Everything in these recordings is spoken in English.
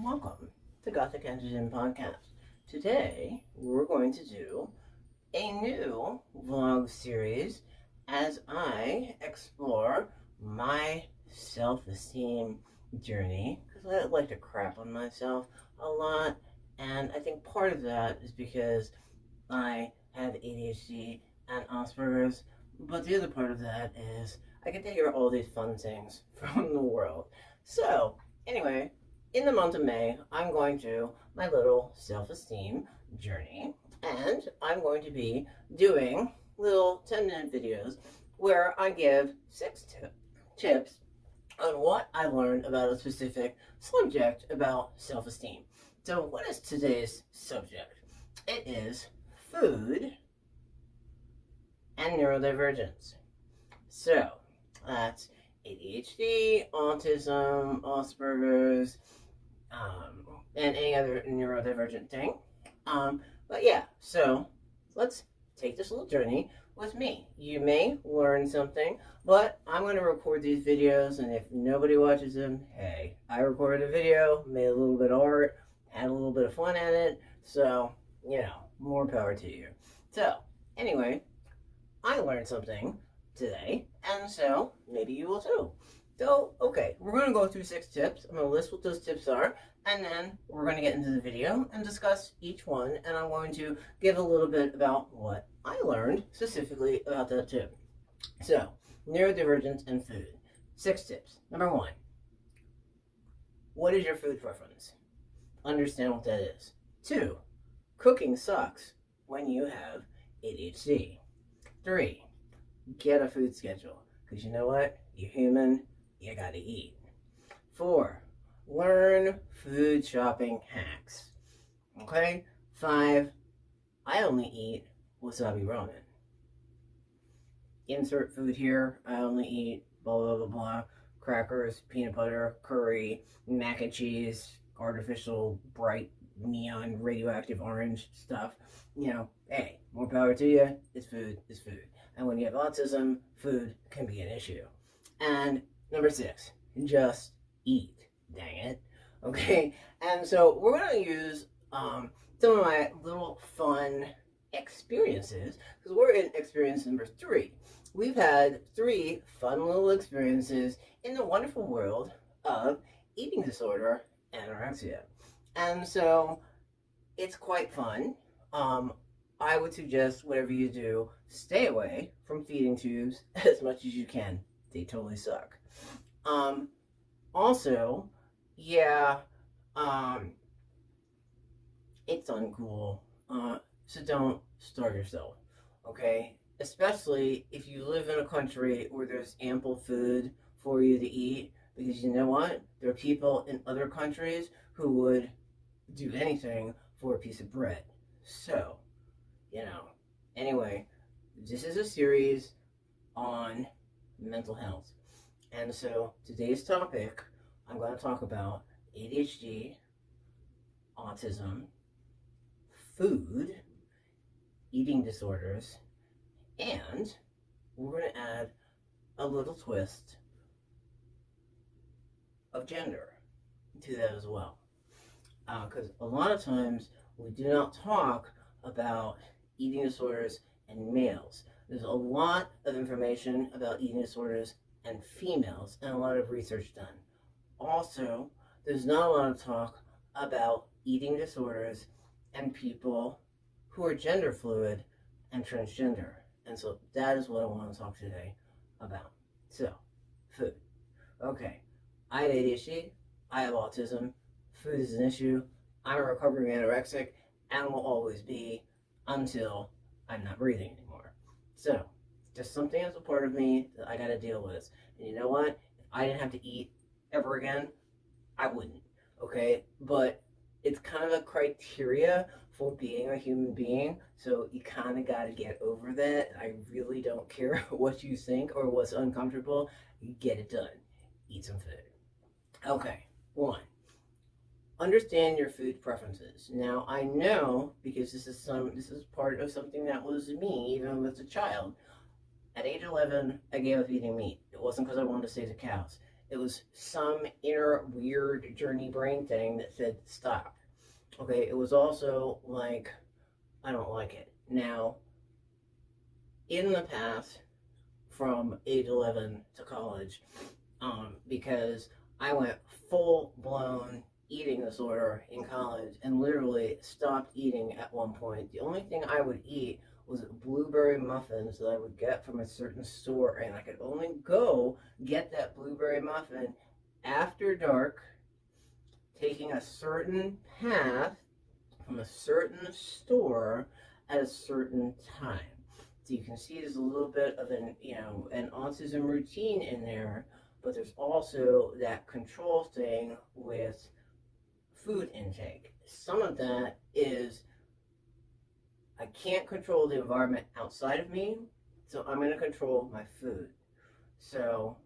and welcome to Gothic Androgyn Podcast. Today, we're going to do a new vlog series as I explore my self-esteem journey, because I like to crap on myself a lot, and I think part of that is because I have ADHD and Asperger's, but the other part of that is I get to hear all these fun things from the world. So, anyway, in the month of May, I'm going to my little self-esteem journey, and I'm going to be doing little 10-minute videos where I give tips on what I learned about a specific subject about self-esteem. So, what is today's subject? It is food and neurodivergence. So, that's ADHD, autism, Asperger's, and any other neurodivergent thing. But yeah, so let's take this little journey with me. You may learn something, but I'm going to record these videos, and if nobody watches them, hey, I recorded a video, made a little bit of art, had a little bit of fun at it, so, more power to you. So, anyway, I learned something today, and so maybe you will too. So, okay, we're going to go through 6 tips. I'm going to list what those tips are, and then we're going to get into the video and discuss each one, and I'm going to give a little bit about what I learned specifically about that tip. So, neurodivergence and food. 6 tips. Number 1, what is your food preference? Understand what that is. 2, cooking sucks when you have ADHD. 3, get a food schedule, because you know what? You're human, you gotta eat. 4, learn food shopping hacks. Okay? 5, I only eat wasabi ramen. Insert food here, I only eat blah blah blah blah, crackers, peanut butter, curry, mac and cheese, artificial bright neon radioactive orange stuff. Hey, more power to you. It's food is food. And when you have autism, food can be an issue. And number 6, just eat. Dang it. Okay? And so we're going to use some of my little fun experiences, because we're in experience number 3. We've had 3 fun little experiences in the wonderful world of eating disorder, anorexia. And so it's quite fun. I would suggest whatever you do, stay away from feeding tubes as much as you can. They totally suck. Also, yeah, it's uncool. So don't starve yourself, okay? Especially if you live in a country where there's ample food for you to eat, because you know what? There are people in other countries who would do anything for a piece of bread. So, anyway, this is a series on mental health. And so today's topic, I'm going to talk about ADHD, autism, food, eating disorders, and we're going to add a little twist of gender to that as well. Because a lot of times we do not talk about eating disorders and males. There's a lot of information about eating disorders and females, and a lot of research done. Also, there's not a lot of talk about eating disorders and people who are gender fluid and transgender. And so that is what I want to talk today about. So, food. Okay, I have ADHD, I have autism, food is an issue, I'm a recovering anorexic, and will always be until I'm not breathing anymore. So, just something that's a part of me that I gotta deal with. And you know what? If I didn't have to eat ever again, I wouldn't, okay? But it's kind of a criteria for being a human being, so you kind of gotta get over that. I really don't care what you think or what's uncomfortable. Get it done. Eat some food. Okay, 1. Understand your food preferences. Now, I know, because this is part of something that was me even as a child. At age 11, I gave up eating meat. It wasn't because I wanted to save the cows. It was some inner weird journey brain thing that said stop. Okay, it was also like, I don't like it. Now, in the past, from age 11 to college, because I went full blown eating disorder in college and literally stopped eating at one point. The only thing I would eat was blueberry muffins that I would get from a certain store, and I could only go get that blueberry muffin after dark, taking a certain path from a certain store at a certain time. So you can see there's a little bit of an autism routine in there, but there's also that control thing with food intake. Some of that is I can't control the environment outside of me, so I'm going to control my food. So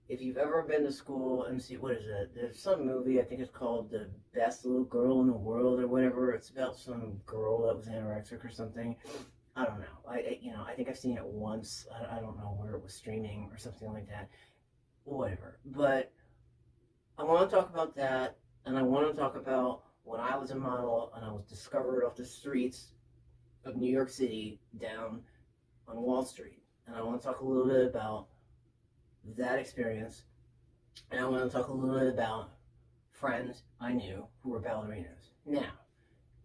if you've ever been to school and see, what is it? There's some movie, I think it's called The Best Little Girl in the World or whatever. It's about some girl that was anorexic or something. I don't know. I think I've seen it once. I don't know where it was streaming or something like that. Whatever. But I want to talk about that, and I want to talk about when I was a model and I was discovered off the streets of New York City down on Wall Street. And I want to talk a little bit about that experience, and I want to talk a little bit about friends I knew who were ballerinas. Now,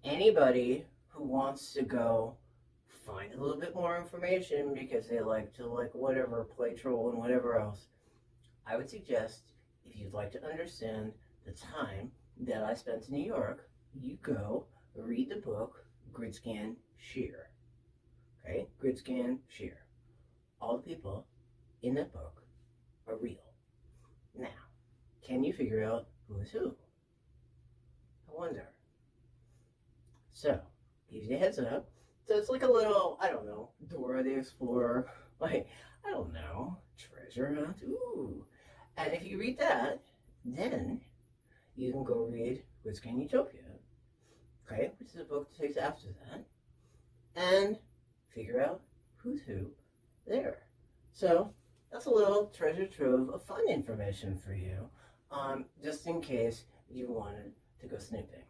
anybody who wants to go find a little bit more information because they like to whatever, play troll and whatever else, I would suggest, if you'd like to understand the time that I spent in New York, you go read the book Grid Scan Shear. Okay? Grid Scan Shear. All the people in that book are real. Now, can you figure out who is who? I wonder. So, give you a heads up. So it's like a little, I don't know, Dora the Explorer, like, I don't know, treasure hunt, ooh. And if you read that, then you can go read Grid Scan Utopia, okay, which is a book that takes after that, and figure out who's who there. So that's a little treasure trove of fun information for you, just in case you wanted to go snooping.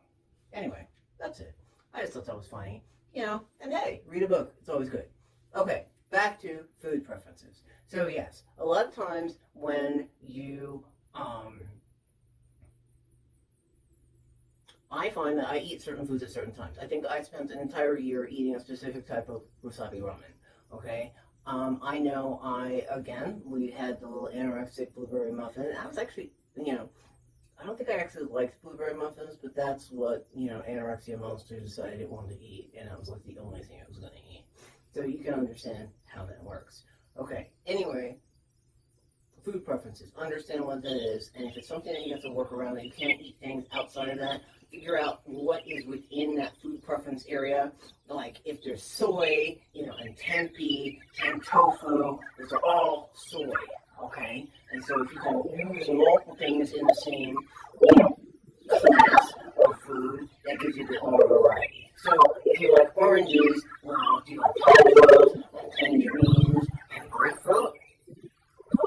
Anyway, that's it. I just thought that was funny, and hey, read a book. It's always good. Okay, back to food preferences. So yes, a lot of times when you, I find that I eat certain foods at certain times. I think I spent an entire year eating a specific type of wasabi ramen, okay? I know we had the little anorexic blueberry muffin. I was actually, I don't think I actually liked blueberry muffins, but that's what, anorexia monster decided it wanted to eat, and that was like the only thing it was going to eat. So you can understand how that works. Okay, anyway, food preferences. Understand what that is, and if it's something that you have to work around, that you can't eat things outside of that, figure out what is within that food preference area. Like if there's soy, and tempeh, and tofu, those are all soy, okay? And so if you can use multiple things in the same, class of food, that gives you a bit more variety. So if you like oranges, well, do you like tomatoes, and tangerines, and grapefruit?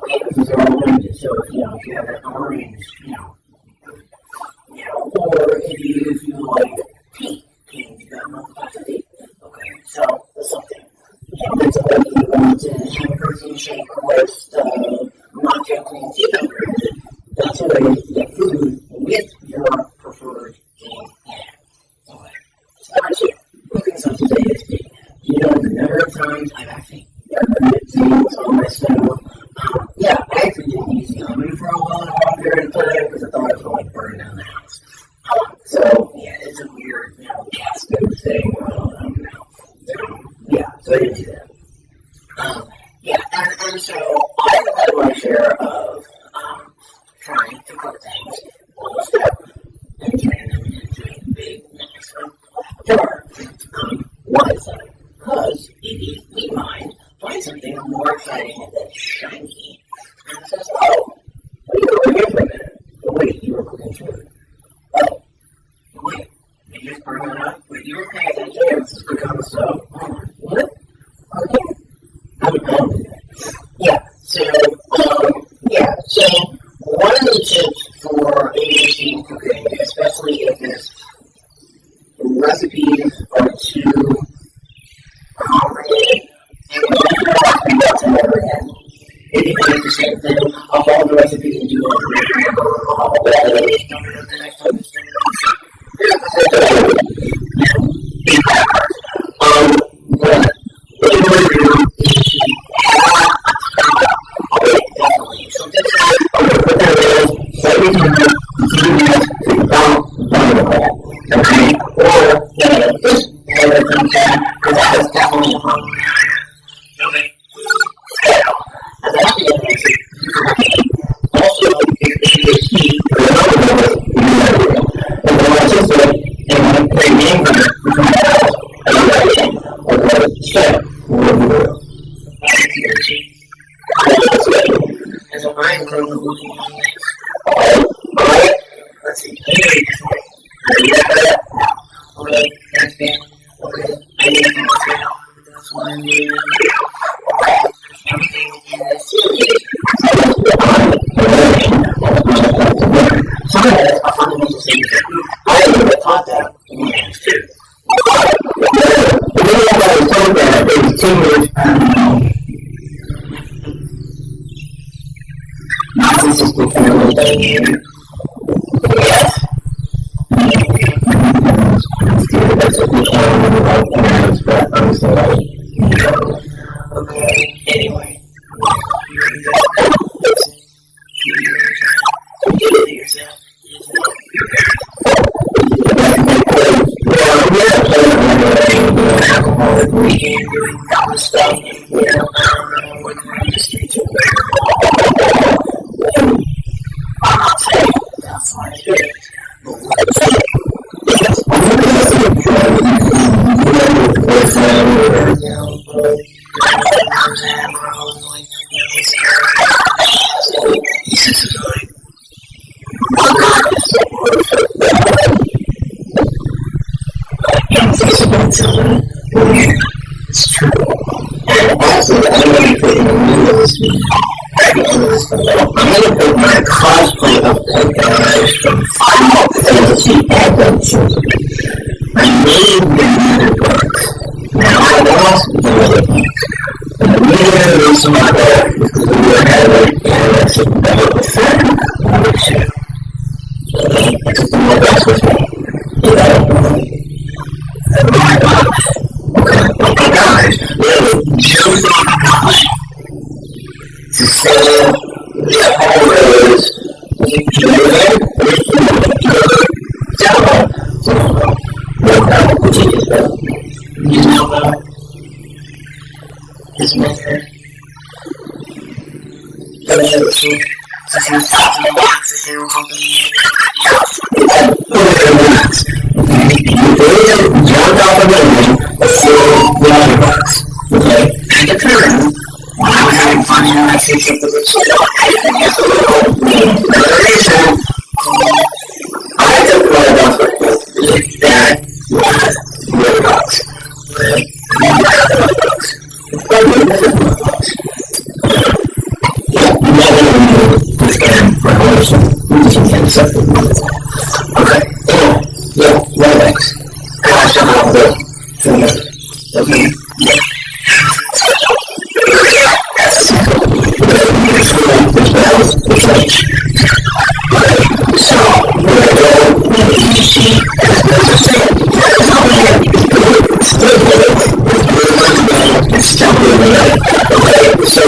Okay, those are all oranges. So if you have an orange, or if you like tea, you got multiple types of tea. Okay, so that's something. That's a way you want to have a protein shake with matcha green tea powder. That's a way to get food with your preferred game in. Okay, so that's it. Cooking sauces ASD. The number of times I've actually done things on my stove. I actually didn't use the oven for a long period of time because I thought it was going to burn down the house. It's a weird, gas stove thing. So I didn't do that. And so I've had my share of trying to cook things on the stove and turning them into a big, nice jar. Why is that? Because if we mind, find something more exciting that's shiny and says, oh, you were over here for a minute. But wait, you were cooking food. Oh, wait, you just burned it up? Wait, you were paying attention? Yeah, this is cooking on the stove. What? Okay. I don't know. So keep doing the same thing. I'll follow the recipe and do it. The next time it's done. Definitely. So this is okay? Or, this area comes in, because that is definitely a problem. Okay? And that's the other thing. Also, if ADHD or another level, and the autistic, and when they name them, become or set, as a mind grown looking on this. Alright? Let's see. Okay, that's good. Okay, I need to that's what I need. Okay, everything in this series. Some of that are fundamental things that I would have taught that in the years too. The way that I was told that is 2 years narcissistic family behavior. Yes. That's what we can about parents, but honestly, okay, anyway. You do it yourself. Alcoholic weekend, doing other stuff, what can I just do to I'm not saying that's my experience, but what I'm saying it's true. And also, I'm going to put in the middle of this video. I'm going to put my cosplay of the guys from Final Fantasy Adventures. I made the other books. Now I lost the other books. And the reason is some other because we were having a better friend on the show. Okay? I took the more best with me. You know? Oh my gosh. Okay, guys, really jumped on the line to say that always his mother. Jumped off the building before the other box. Okay? And it turned when I was having fun and I fixed up the shit. The reason I took the other box with that was the other box. Okay? And the other box. But the other box. Yeah, you never knew this game revolution. We just can't accept it. Okay? Yeah, Rolex. Gosh, I'm all good. Okay. So, we're going to see it's still really good. Okay, so